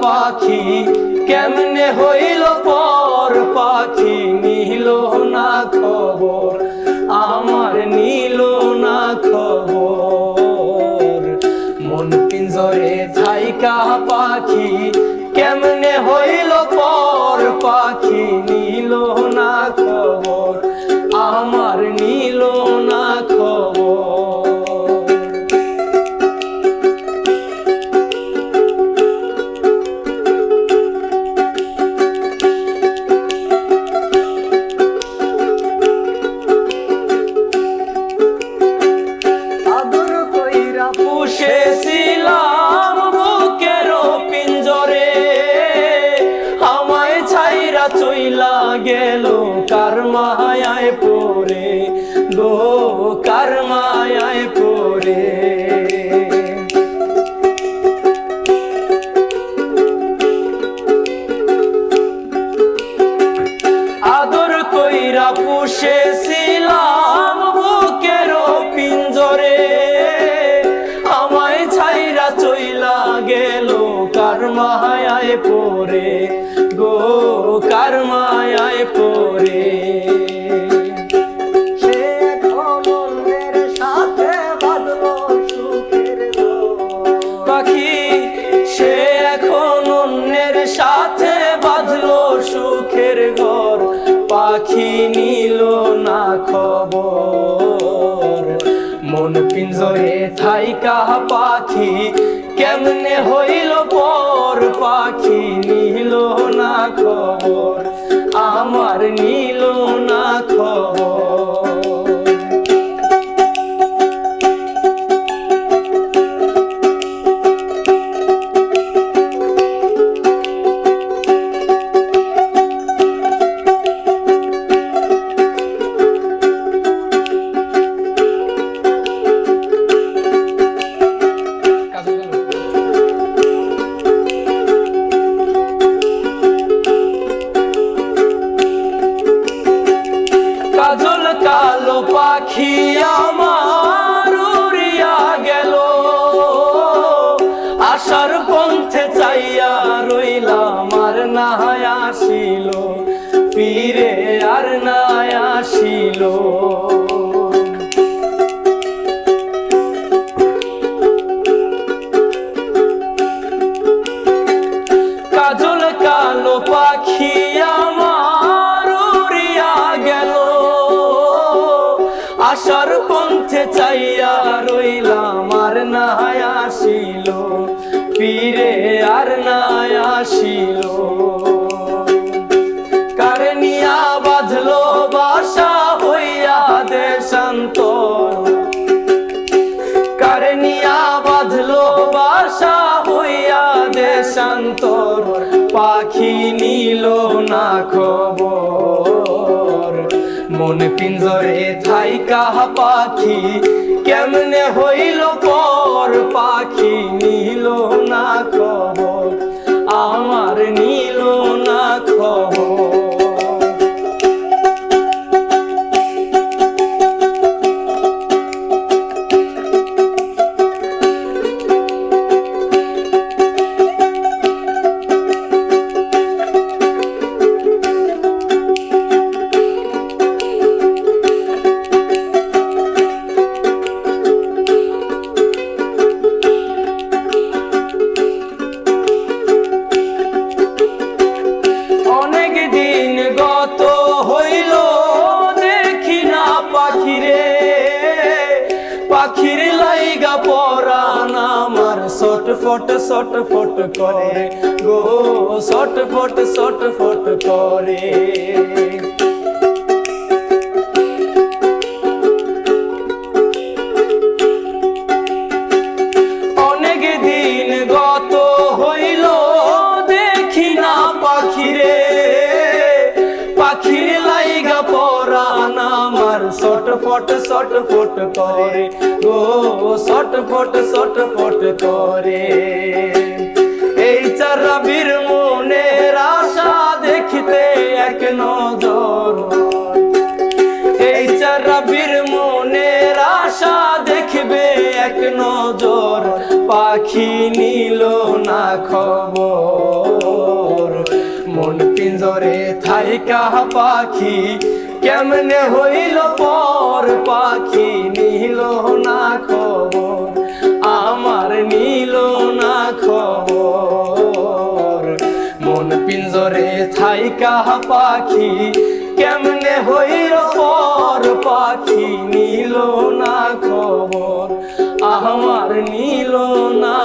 পাখি কেমনে হইল পর, পাখি নিল না খবর, আমার নিল না খবর। মন পিঞ্জরে থাইকা পাখি কেমনে হইল পর, পাখি নিল না খবর, আমার নিল না খবর। পুষেছিলাম বুকের পিঞ্জরে, আমায় ছাইরা চইলা গেল কার মায়ায় পড়ে গো, কার মায়ায় পড়ে। আদর কইরা পুষেছিলাম বুকের পিঞ্জরে, আমায় ছাইরা চইলা গেল কার মায়ায় পড়ে গো, কার মায়ায় পড়ে। সে এখন অন্যের সাথে বাঁধলো সুখের ঘর। পাখি সে এখন অন্যের সাথে বাঁধলো সুখের ঘর, পাখি নিল না খবর। মন পিঞ্জরে থাইকা পাখি কেমনে হইল পর, পাখি নিল না খবর, আমার নিল না খবর। কাজল কালো পাখি আমার উড়িয়া গেল, আশার পন্থে চাইয়া রইলাম আর না আসিল, ফিরে আর না আসিল। কাজল কালো পাখি আমার উড়িয়া গেল, আশার পন্থে চাইয়া রইলাম আর না আসিল, ফিরে আর না আসিল। কারে নিয়া বাঁধলো বাসা হইয়া দেশান্তর, কারে নিয়া বাঁধলো বাসা হইয়া দেশান্তর, পাখি নিল না খবর। মন পিঞ্জরে থাইকা পাখি কেমনে হইল পর, পাখি নিল না খবর, আমার নিল না খবর। পাখির লাইগা পরাণ আমার ছটফট ছটফট করে গো, ছটফট ছটফট করে। অনেক দিন গত হইল দেখি না পাখিরে, পাখির লাইগা পরাণ আমার ছটফট ছটফট করে গো, ছটফট ছটফট করে। এই চারাবির মনের আশা দেখিতে এক নজর, এই চারাবির মনের আশা দেখবে এক নজর, পাখি নিল না খবর। মন পিঞ্জরে থাইকা পাখি কেমনে হইল পর, পাখি নিল না খবর, আমার নিল না খবর। মন পিঞ্জরে থাইকা পাখি কেমনে হইল পর, পাখি নিল না খবর, আমার নিল না